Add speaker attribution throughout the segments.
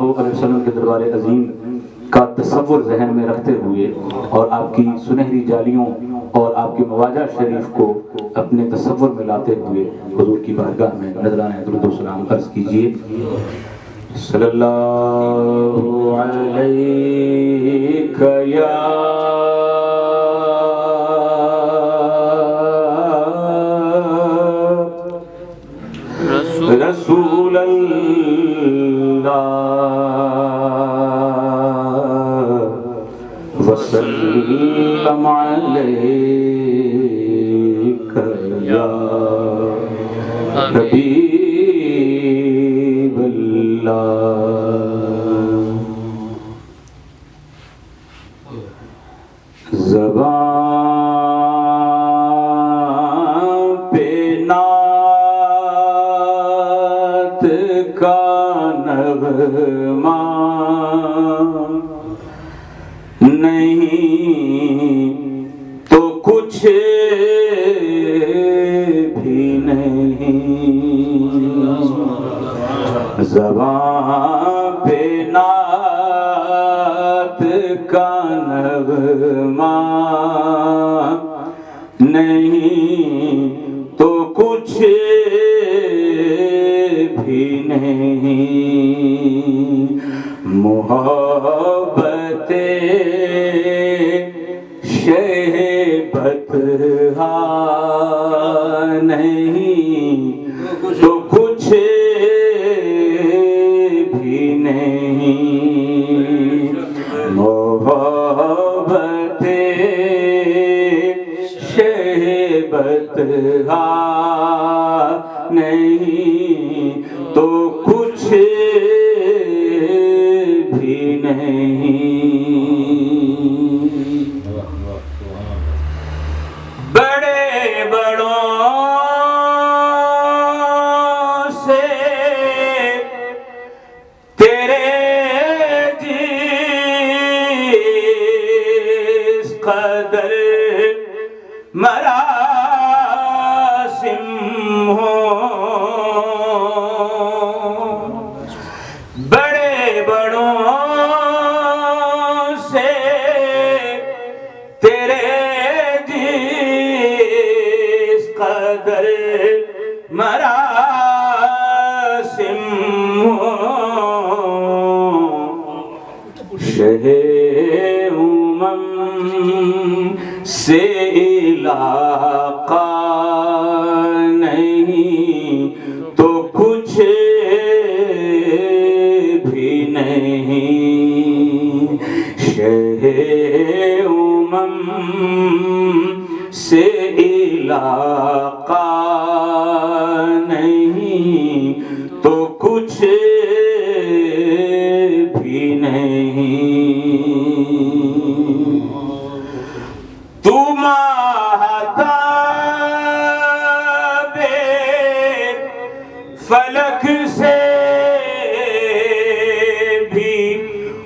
Speaker 1: علیہ وسلم کے دربار عظیم کا تصور ذہن میں رکھتے ہوئے اور آپ کی سنہری جالیوں اور آپ کی مواجہ شریف کو اپنے تصور میں لاتے ہوئے حضور کی بارگاہ میں نذرانہ درود و سلام عرض کیجیے۔ صلی اللہ علیک یا رسول اللہ وسلم علیک یا حبیب اللہ۔ زبان پہ نعت کا نغمہ نہیں تو کچھ بھی نہیں، زبان پہ نعت کا نغمہ نہیں تو کچھ بھی نہیں، محبت شہبت نہیں تو کچھ بھی نہیں، محبت شہبت نہیں تو کچھ بھی نہیں۔ بڑے بڑوں سے تیرے جس قدر مراسم ہوں، بڑے بڑوں سے تیرے جس قدر مراسم ہوں، شہ سے علاقہ نہیں تو کچھ بھی نہیں، شہ سے علاقہ نہیں تو کچھ بھی نہیں، تو ماہتاب فلک سے بھی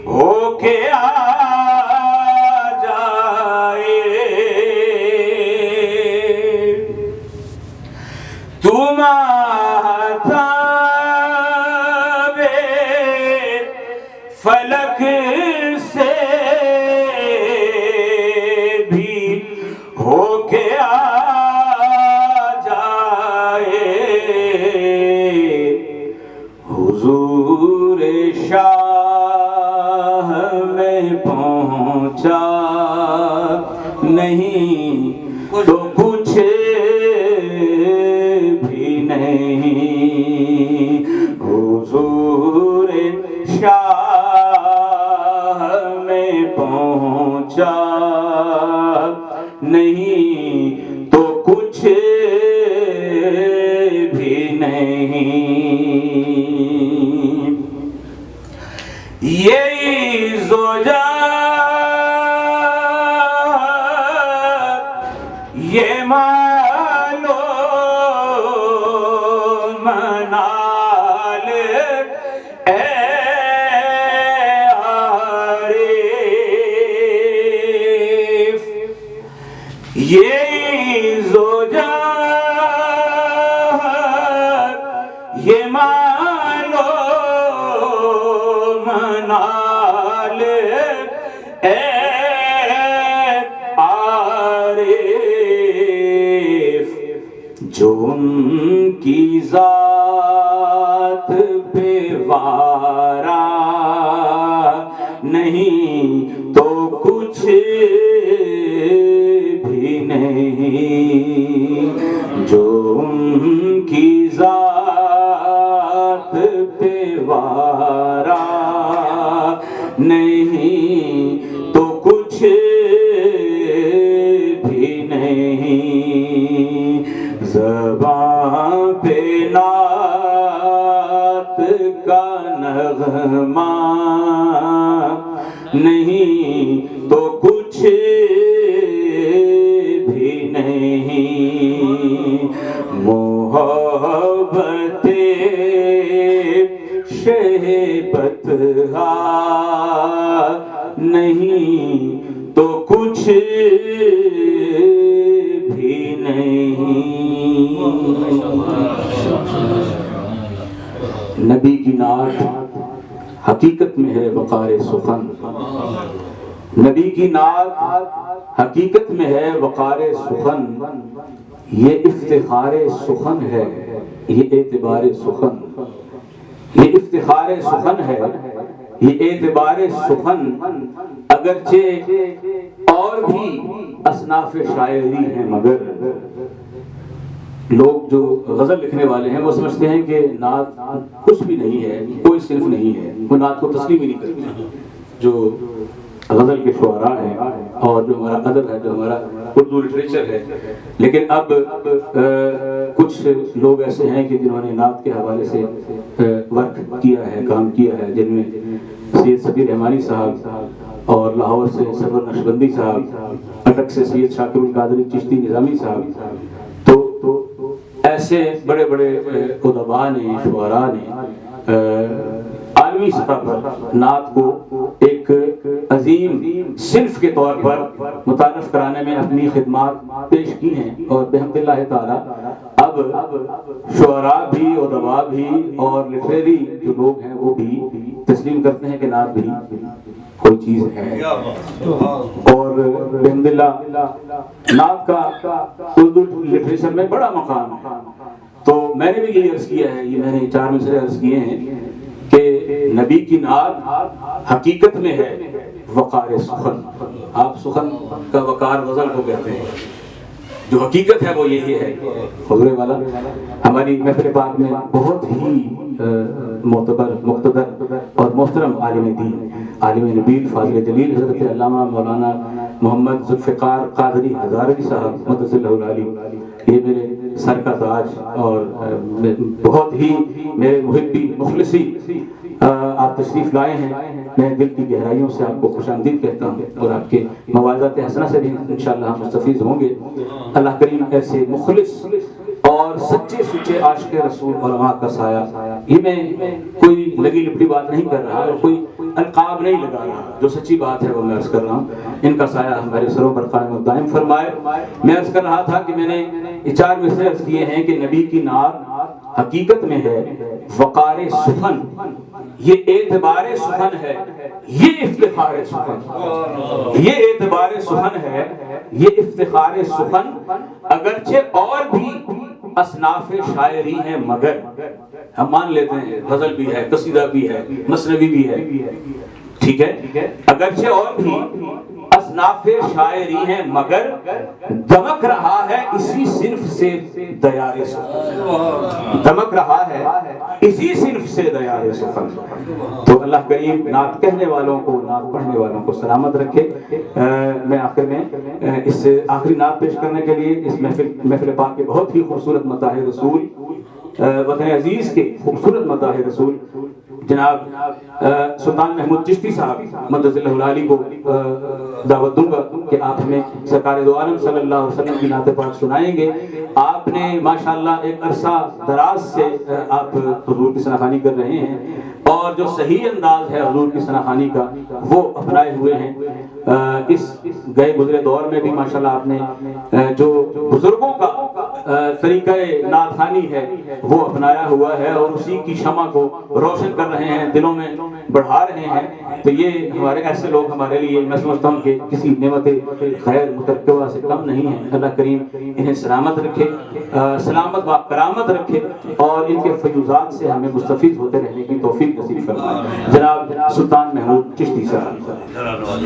Speaker 1: ہو کے آ جائے، تو ماہتاب فلک سے بھی ہو کے آ جائے، حضور شاہ میں پہنچا نہیں تو کچھ بھی نہیں، حضور شاہ میں پہنچا نہیں تو کچھ بھی نہیں، یہی زوجہ یہ مالو منال اے عارف، یہ زوجہ یہ مالو منال اے عارف، جو ان کی ذات پہ وارا نہیں تو کچھ بھی نہیں، جو ان کی ذات پہ وارا نہیں تو کچھ بھی نہیں، زباں پہ نعت کا نغمہ نہیں تو کچھ بھی نہیں، محبت شہبت نہیں تو کچھ بھی نہیں۔ نبی کی نعت حقیقت میں ہے وقار سخن، نبی کی نعت حقیقت میں ہے وقار سخن، یہ افتخار سخن ہے، یہ اعتبار سخن، یہ افتخار سخن ہے، یہ اعتبار سخن، اگرچہ اور بھی اصناف شاعری ہیں، مگر لوگ جو غزل لکھنے والے ہیں وہ سمجھتے ہیں کہ نعت کچھ بھی نہیں ہے، کوئی صنف نہیں ہے، وہ نعت کو تسلیم ہی نہیں کرتے۔ جو غزل کے شعراء ہیں اور جو ہمارا ادب ہے، جو ہمارا اردو لٹریچر ہے، لیکن اب کچھ لوگ ایسے ہیں کہ جنہوں نے نعت کے حوالے سے ورک کیا ہے، کام کیا ہے، جن میں سید صبی رحمانی صاحب اور لاہور سے سرور نقشبندی صاحب، اٹک سے سید شاکر القادری چشتی نظامی صاحب، تو ایسے بڑے بڑے ادباء نے، شعراء نے عالمی سطح پر نعت کو ایک عظیم صنف کے طور پر متعارف کرانے میں اپنی خدمات پیش کی ہیں، اور بحمد اللہ تعالی اب شعراء بھی، ادباء بھی اور لٹریری جو لوگ ہیں وہ بھی تسلیم کرتے ہیں کہ نعت بھی کوئی چیز ہے، اور بحمد اللہ نعت کا اردو لٹریچر میں بڑا مقام ہے۔ تو میں نے بھی یہی عرض کیا ہے، یہ میں نے 4 مصرے عرض کیے ہیں کہ نبی کی نعت حقیقت میں ہے وقار سخن، آپ سخن کا وقار غزل کو کہتے ہیں، جو حقیقت ہے وہ یہی ہے۔ حضور والا ہماری محفل پاک میں بہت ہی معتبر، مقتدر اور محترم عالم دین، عالم نبیل، فاضل جلیل حضرت علامہ مولانا محمد ذوالفقار قادری ہزاروی صاحب مدثر اللہ العلی، یہ میرے سر کا تاج اور بہت ہی میرے محبی مخلصی آپ تشریف لائے ہیں۔ میں دل کی گہرائیوں سے آپ کو خوش آمدید کہتا ہوں، اور آپ کے مواعظات حسنہ سے بھی انشاءاللہ ہم مستفیض ہوں گے۔ اللہ کریم ایسے مخلص اور سچے سچے عاشق رسول علماء کا سایہ، یہ میں کوئی لگی لپٹی بات نہیں کر رہا اور کوئی القاب نہیں لگا رہا، جو سچی بات ہے وہ میں عرض کر رہا ہوں، ان کا سایہ ہمارے سروں پر قائم و دائم فرمائے۔ میں عرض کر رہا تھا کہ میں نے 4 مصرے عرض کیے ہیں کہ نبی کی نعت حقیقت میں ہے وقار سخن، یہ اعتبار سخن ہے، یہ افتخار سخن، یہ اعتبار سخن ہے، یہ افتخار سخن، اگرچہ اور بھی اصناف شاعری ہیں، مگر ہم مان لیتے ہیں غزل بھی ہے، قصیدہ بھی ہے، مثنوی بھی ہے، ٹھیک ہے، اگرچہ اور بھی اصناف شاعری ہیں، مگر دمک رہا ہے اسی صنف سے دیار سخن، دمک رہا ہے اسی صنف سے دیار سخن۔ تو اللہ کریم نعت کہنے والوں کو، نعت پڑھنے والوں کو سلامت رکھے۔ میں آخر میں اس آخری نعت پیش کرنے کے لیے اس محفل پاک کے بہت ہی خوبصورت مداح رسول، وطن عزیز کے خوبصورت مداح رسول جناب سلطان محمود چشتی صاحب مدثر اللہ العلی کو دعوت دوں گا کہ آپ ہمیں سرکار دو عالم صلی اللہ علیہ وسلم کی نعت پاک سنائیں گے۔ آپ نے ماشاءاللہ ایک عرصہ دراز سے آپ حضور کی ثناخوانی کر رہے ہیں، اور جو صحیح انداز ہے حضور کی ثناخوانی کا وہ اپنائے ہوئے ہیں۔ اس گئے گزرے دور میں بھی ماشاءاللہ آپ نے جو بزرگوں کا طریقہ نعت خوانی ہے وہ اپنایا ہوا ہے اور اسی کی شمع کو روشن کر رہے ہیں، دلوں میں بڑھا رہے ہیں، تو یہ ہمارے ایسے لوگ ہمارے لیے میں سمجھتا ہوں کہ کسی نعمت خیر مترکبہ سے کم نہیں ہے۔ اللہ کریم انہیں سلامت رکھے، سلامت و کرامت رکھے اور ان کے فیوزات سے ہمیں مستفید ہوتے رہنے کی توفیق نصیب فرمائے۔ جناب سلطان محمود چشتی صاحب۔